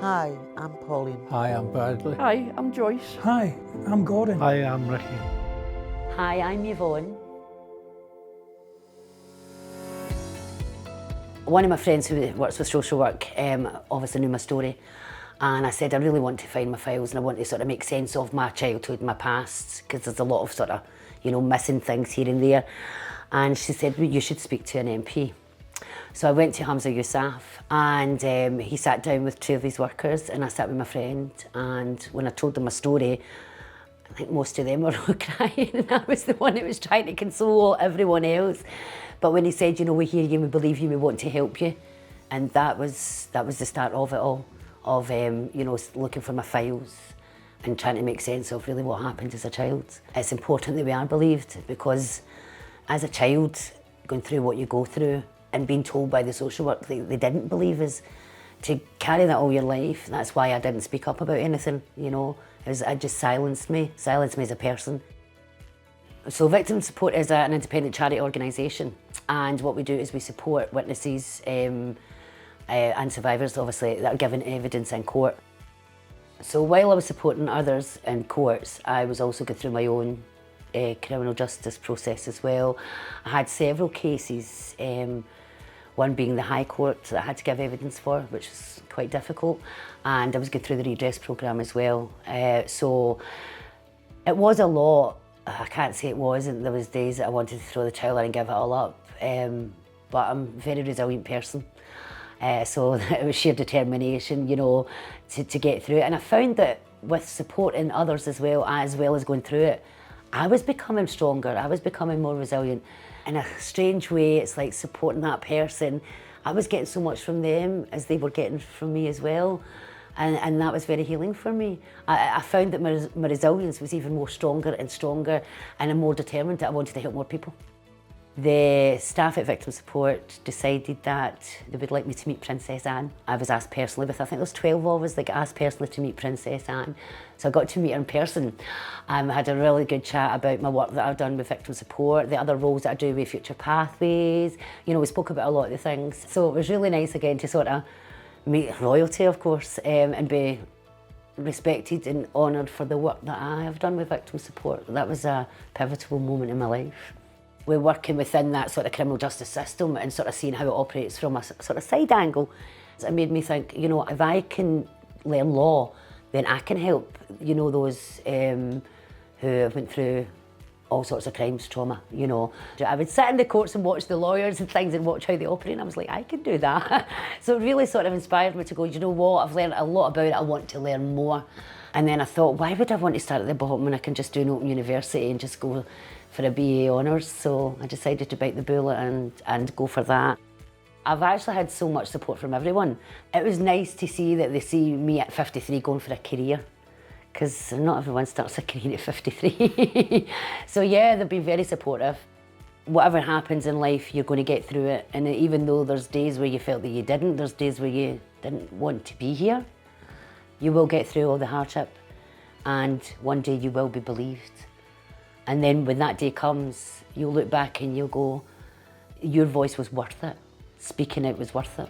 Hi, I'm Pauline. Hi, I'm Bradley. Hi, I'm Joyce. Hi, I'm Gordon. Hi, I'm Rikki. Hi, I'm Yvonne. One of my friends who works with social work obviously knew my story, and I said I really want to find my files and I want to sort of make sense of my childhood, my past, because there's a lot of sort of, missing things here and there. And she said, well, you should speak to an MP. So I went to Hamza Yousaf, and he sat down with two of his workers, and I sat with my friend, and when I told them my story, I think most of them were all crying, and I was the one that was trying to console everyone else. But when he said, we hear you, we believe you, we want to help you, and that was the start of it all, of looking for my files and trying to make sense of really what happened as a child. It's important that we are believed, because as a child, going through what you go through and being told by the social work they didn't believe us, to carry that all your life. That's why I didn't speak up about anything, it just silenced me as a person. So Victim Support is an independent charity organisation, and what we do is we support witnesses and survivors, obviously, that are given evidence in court. So while I was supporting others in courts, I was also going through my own criminal justice process as well. I had several cases, one being the High Court that I had to give evidence for, which was quite difficult, and I was going through the redress programme as well. So it was a lot. I can't say it wasn't. There was days that I wanted to throw the towel in and give it all up, but I'm a very resilient person. So it was sheer determination, to get through it. And I found that with supporting others as well as going through it, I was becoming stronger, I was becoming more resilient. In a strange way, it's like supporting that person. I was getting so much from them as they were getting from me as well. And that was very healing for me. I found that my resilience was even more stronger, and I'm more determined that I wanted to help more people. The staff at Victim Support decided that they would like me to meet Princess Anne. I was asked personally, I think there was 12 of us that got asked personally to meet Princess Anne. So I got to meet her in person. I had a really good chat about my work that I've done with Victim Support, the other roles that I do with Future Pathways. We spoke about a lot of the things. So it was really nice again to sort of meet royalty, of course, and be respected and honoured for the work that I have done with Victim Support. That was a pivotal moment in my life. We're working within that sort of criminal justice system and sort of seeing how it operates from a sort of side angle. It made me think, if I can learn law, then I can help, those who have went through all sorts of crimes, trauma, I would sit in the courts and watch the lawyers and things and watch how they operate, and I was like, I can do that. So it really sort of inspired me to go, I've learned a lot about it, I want to learn more. And then I thought, why would I want to start at the bottom when I can just do an open university and just go for a BA honours? So I decided to bite the bullet and go for that. I've actually had so much support from everyone. It was nice to see that they see me at 53 going for a career, because not everyone starts a career at 53. So yeah, they've been very supportive. Whatever happens in life, you're going to get through it. And even though there's days where you felt that you didn't, there's days where you didn't want to be here, you will get through all the hardship, and one day you will be believed. And then when that day comes, you'll look back and you'll go, your voice was worth it. Speaking out was worth it.